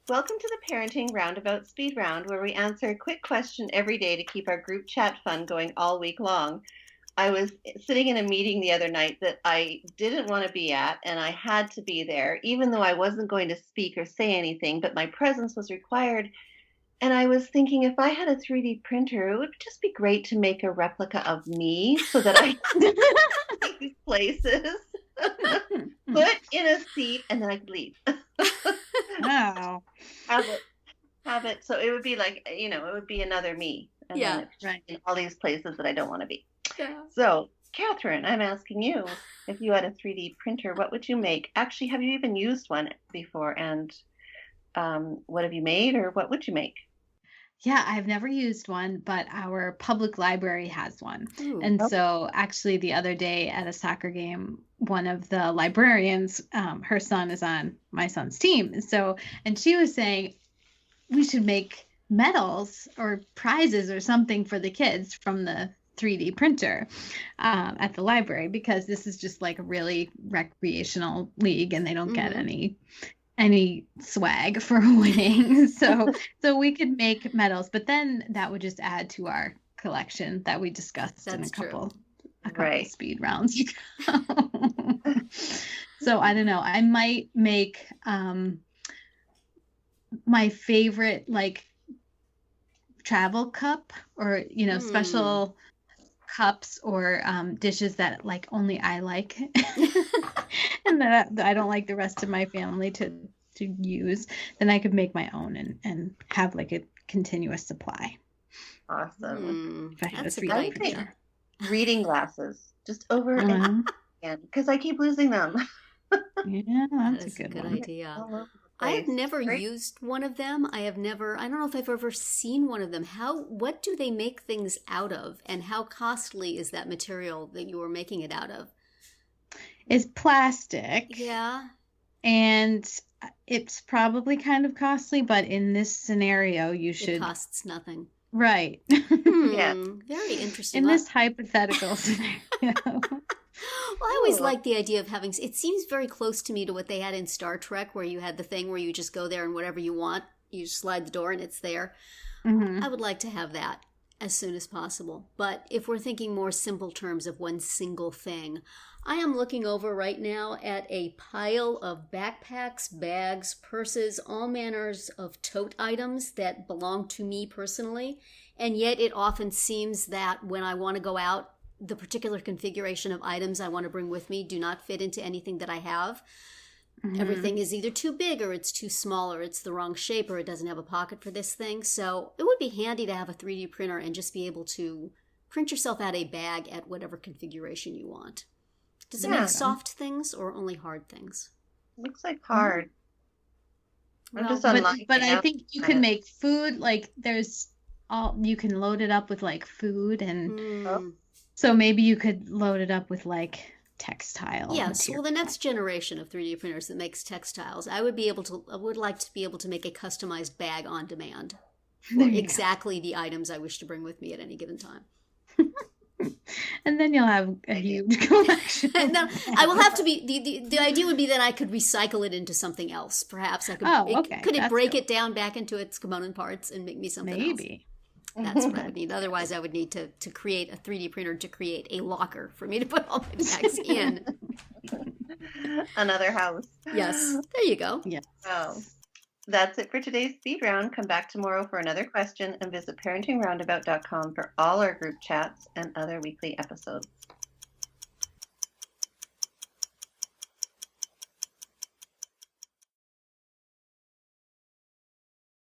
Welcome to the Parenting Roundabout Speed Round, where we answer a quick question every day to keep our group chat fun going all week long. I was sitting in a meeting the other night that I didn't want to be at, and I had to be there, even though I wasn't going to speak or say anything, but my presence was required. And I was thinking if I had a 3D printer, it would just be great to make a replica of me so that I could these places, put in a seat, and then I could leave. Wow. Have it. So it would be like, it would be another me. And Yeah. then it's Right. in all these places that I don't want to be. Yeah. So, Catherine, I'm asking you, if you had a 3D printer, what would you make? Actually, have you even used one before? And what have you made, or what would you make? Yeah, I've never used one, but our public library has one. Ooh. And Okay. so actually the other day at a soccer game, one of the librarians, her son is on my son's team. And she was saying we should make medals or prizes or something for the kids from the 3D printer at the library, because this is just like a really recreational league and they don't get any swag for winning. So we could make medals, but then that would just add to our collection that we discussed in a That's true. couple Right. speed rounds ago. So I don't know. I might make my favorite like travel cup, or special cups or dishes that like only I like and that I don't like the rest of my family to use. Then I could make my own and have like a continuous supply. Awesome. If I had a That's a 3D good printer. idea. Reading glasses, just over and Uh-huh. again, because I keep losing them. Yeah, That that's a is good good one. idea. All over the I have place. never Great. used one of them. I don't know if I've ever seen one of them. What do they make things out of? And how costly is that material that you were making it out of? It's plastic. Yeah. And it's probably kind of costly, but in this scenario, you It should. costs nothing. Right. Yeah. Very interesting. In this hypothetical scenario. Well, I always Cool. like the idea of having, it seems very close to me to what they had in Star Trek, where you had the thing where you just go there and whatever you want, you slide the door and it's there. Mhm. I would like to have that as soon as possible. But if we're thinking more simple terms of one single thing, I am looking over right now at a pile of backpacks, bags, purses, all manners of tote items that belong to me personally. And yet it often seems that when I want to go out, the particular configuration of items I want to bring with me do not fit into anything that I have. Mhm. Everything is either too big or it's too small or it's the wrong shape or it doesn't have a pocket for this thing. So it would be handy to have a 3D printer and just be able to print yourself out a bag at whatever configuration you want. Does it Yeah. make soft things or only hard things? Looks like hard. I'm Well, just online. But I now. think you can make food, like you can load it up with like food, and Hmm. so maybe you could load it up with like textile Yes, material. well, the next generation of 3D printers that makes textiles, I would like to be able to make a customized bag on demand for There you go. exactly the items I wish to bring with me at any given time. And then you'll have a huge collection. No, I will have to be the idea would be that I could recycle it into something else. Perhaps I could. Oh, okay. Could it That's break good. it down back into its component parts and make me something else? Maybe. That's what I would need. Otherwise, I would need to create a 3D printer to create a locker for me to put all my bags in. Another house. Yes, there you go. Yes. Oh, that's it for today's speed round. Come back tomorrow for another question and visit parentingroundabout.com for all our group chats and other weekly episodes.